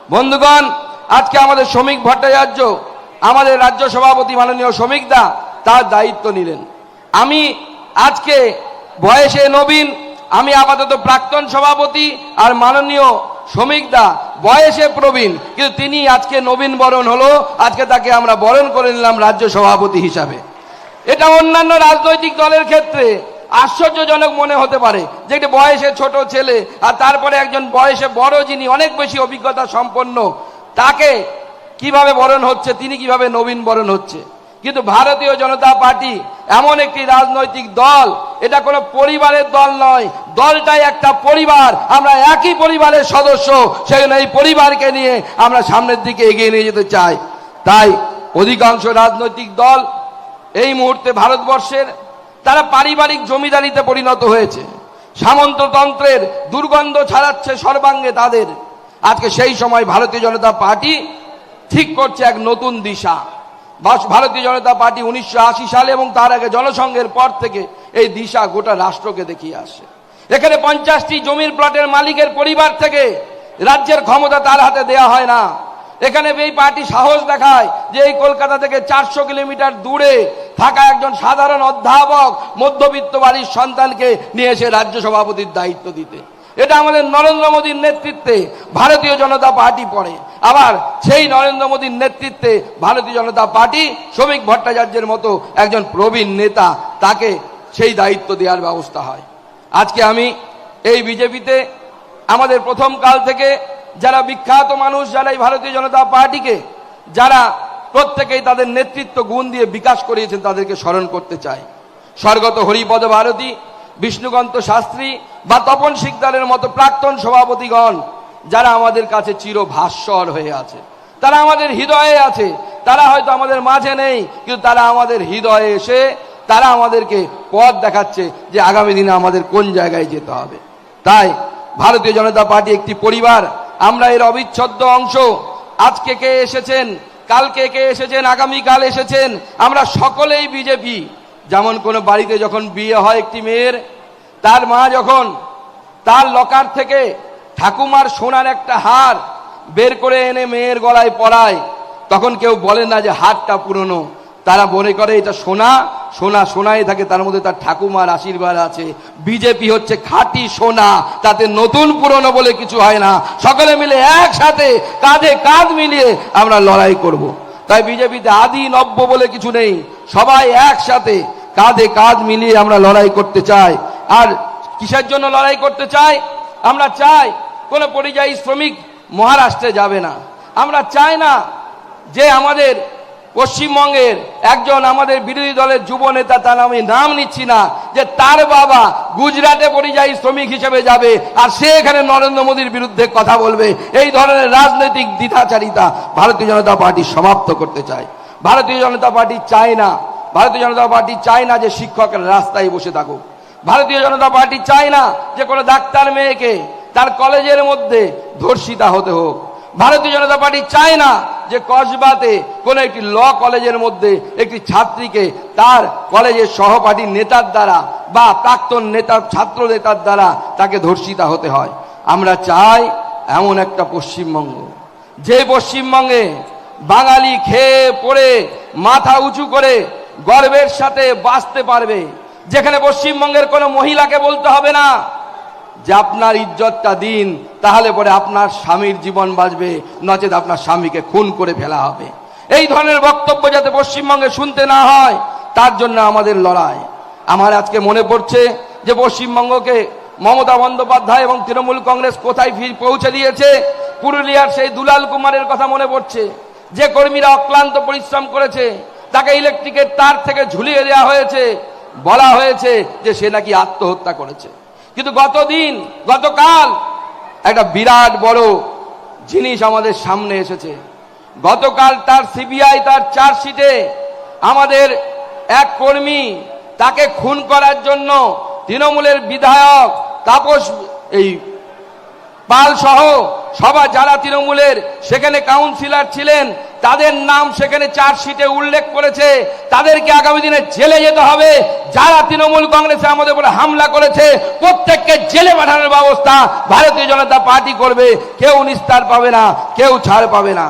বন্ধুগণ, আজকে আমাদের শ্রমিক ভট্টাচার্য, আমাদের রাজ্য সভাপতি মাননীয় শ্রমিক দা তার দায়িত্ব নিলেন। আমি আজকে বয়সে নবীন, আমি আপাতত প্রাক্তন সভাপতি, আর মাননীয় শ্রমিক দা বয়সে প্রবীণ, কিন্তু তিনি আজকে নবীন বরণ হলো, আজকে তাকে আমরা বরণ করে নিলাম রাজ্য সভাপতি হিসাবে। এটা অন্যান্য রাজনৈতিক দলের ক্ষেত্রে আশ্চর্যজনক মনে হতে পারে যে একটি বয়সে ছোট ছেলে আর তারপরে একজন বয়সে বড় যিনি অনেক বেশি অভিজ্ঞতা সম্পন্ন, তাকে কিভাবে বরণ হচ্ছে, তিনি কিভাবে নবীন বরণ হচ্ছে। কিন্তু ভারতীয় জনতা পার্টি এমন একটি রাজনৈতিক দল, এটা কোনো পরিবারের দল নয়, দলটাই একটা পরিবার, আমরা একই পরিবারের সদস্য, সেজন্য এই পরিবারকে নিয়ে আমরা সামনের দিকে এগিয়ে নিয়ে যেতে চাই। তাই অধিকাংশ রাজনৈতিক দল এই মুহূর্তে ভারতবর্ষের তারা পারিবারিক জমিদারিতে পরিণত হয়েছে, সামন্ততন্ত্রের দুর্গন্ধ ছড়াচ্ছে সর্বাঙ্গে তাদের। আজকে সেই সময় ভারতীয় জনতা পার্টি ঠিক করছে এক নতুন দিশা। ভারতীয় জনতা পার্টি 1980 সালে এবং তার আগে জনসংঘের পর থেকে এই দিশা গোটা রাষ্ট্রকে দেখিয়ে আসে। এখানে 50টি জমির প্লটের মালিকের পরিবার থেকে রাজ্যের ক্ষমতা তার হাতে দেয়া হয় না। এখানে এই পার্টি সাহস দেখায় যে এই কলকাতা থেকে 400 কিলোমিটার দূরে থাকা একজন সাধারণ অধ্যাপক মধ্যবিত্ত বাড়ির সন্তানকে নিয়ে এসে রাজ্য সভাপতির দায়িত্ব দিতে। এটা আমাদের নরেন্দ্র মোদীর নেতৃত্বে ভারতীয় জনতা পার্টি পড়ে। আবার সেই নরেন্দ্র মোদীর নেতৃত্বে ভারতীয় জনতা পার্টি শ্রমিক ভট্টাচার্যের মতো একজন প্রবীণ নেতা, তাকে সেই দায়িত্ব দেওয়ার ব্যবস্থা হয়। আজকে আমি এই বিজেপিতে আমাদের প্রথম কাল থেকে যারা বিখ্যাত মানুষ, যারা এই ভারতীয় জনতা পার্টিকে যারা প্রত্যেকেই তাদের নেতৃত্ব গুণ দিয়ে বিকাশ করিয়েছেন, তাদেরকে স্মরণ করতে চাই। স্বর্গত হরিপদ ভারতী, বিষ্ণুকান্ত শাস্ত্রী বা তপন শিকদারের মতো প্রাক্তন সভাপতিগণ, যারা আমাদের কাছে চিরভাস্বর হয়ে আছে, তারা আমাদের হৃদয়ে আছে। তারা হয়তো আমাদের মাঝে নেই, কিন্তু তারা আমাদের হৃদয়ে এসে তারা আমাদেরকে পথ দেখাচ্ছে যে আগামী দিনে আমাদের কোন জায়গায় যেতে হবে। তাই ভারতীয় জনতা পার্টি একটি পরিবার, আমরা এর অবিচ্ছেদ্য অংশ। আজকে কে এসেছেন, কালকে কে এসেছেন, আগামীকাল এসেছেন, আমরা সকলেই বিজেপি। যেমন কোনো বাড়িতে যখন বিয়ে হয় একটি মেয়ের, তার মা যখন তার লকার থেকে ঠাকুমার সোনার একটা হার বের করে এনে মেয়ের গলায় পরায়, তখন কেউ বলে না যে হারটা পুরনো, তারা মনে করে এটা সোনা, সোনা সোনাই থাকে, তার মধ্যে তার ঠাকুমার আশীর্বাদ আছে। বিজেপি হচ্ছে খাঁটি সোনা, তাতে নতুন পুরনো বলে কিছু হয় না। সকলে মিলে একসাথে কাঁধে কাঁধ মিলিয়ে আমরা লড়াই করব। তাই বিজেপিতে আদি নব্য বলে কিছু নেই, সবাই একসাথে কাঁধে কাঁধ মিলিয়ে আমরা লড়াই করতে চাই। আর কিসের জন্য লড়াই করতে চাই? আমরা চাই কোনো পরিযায়ী শ্রমিক মহারাষ্ট্রে যাবে না। আমরা চাই না যে আমাদের পশ্চিমবঙ্গের একজন আমাদের বিরোধী দলের যুব নেতা, তার আমি নাম নিচ্ছি না, যে তার বাবা গুজরাটে পরিযায়ী শ্রমিক হিসেবে যাবে আর সে এখানে নরেন্দ্র মোদীর বিরুদ্ধে কথা বলবে। এই ধরনের রাজনৈতিক দ্বিধাচারিতা ভারতীয় জনতা পার্টি সমাপ্ত করতে চায়। ভারতীয় জনতা পার্টি চায় না, ভারতীয় জনতা পার্টি চায় না যে শিক্ষকরা রাস্তায় বসে থাকুক। ভারতীয় জনতা পার্টি চায় না যে কোনো ডাক্তার মেয়েকে তার কলেজের মধ্যে ধর্ষিতা হতে হোক। ভারতীয় জনতা পার্টি চায় না যে কসবাতে কোনো একটি ল কলেজের মধ্যে একটি ছাত্রীকে তার কলেজের সহপাঠী নেতার দ্বারা বা প্রাক্তন নেতার ছাত্র নেতার দ্বারা তাকে ধর্ষিতা হতে হয়। আমরা চাই এমন একটা পশ্চিমবঙ্গ, যে পশ্চিমবঙ্গে বাঙালি খেয়ে পড়ে মাথা উঁচু করে গর্বের সাথে বাঁচতে পারবে, যেখানে পশ্চিমবঙ্গের কোনো মহিলাকে বলতে হবে না যে আপনার ইজ্জতটা দিন, তাহলে পরে আপনার স্বামীর জীবন বাঁচবে, নচেত আপনার স্বামীকে খুন করে ফেলা হবে। এই ধরনের বক্তব্য যাতে পশ্চিমবঙ্গে শুনতে না হয়, তার জন্য আমাদের লড়াই। আমার আজকে মনে পড়ছে যে পশ্চিমবঙ্গকে মমতা বন্দ্যোপাধ্যায় এবং তৃণমূল কংগ্রেস কোথায় পৌঁছে দিয়েছে। পুরুলিয়ার সেই দুলাল কুমারের কথা মনে পড়ছে, যে কর্মীরা অক্লান্ত পরিশ্রম করেছে, তাকে ইলেকট্রিকের তার থেকে ঝুলিয়ে দেওয়া হয়েছে, বলা হয়েছে যে সে নাকি আত্মহত্যা করেছে। কিন্তু গতকাল একটা বিরাট বড় জিনিস আমাদের সামনে এসেছে। গতকাল তার সিবিআই তার চার্জশিটে আমাদের এক কর্মী, তাকে খুন করার জন্য তৃণমূলের বিধায়ক তাপস পাল সহ সবার যারা তৃণমূলের সেখানে কাউন্সিলর ছিলেন তাদের নাম সেখানে চার্জশিটে উল্লেখ করেছে। তাদেরকে আগামী দিনে জেলে যেতে হবে। যারা তৃণমূল কংগ্রেসে আমাদের উপরে হামলা করেছে প্রত্যেককে জেলে পাঠানোর ব্যবস্থা ভারতীয় জনতা পার্টি করবে। কেউ নিস্তার পাবে না, কেউ ছাড় পাবে না।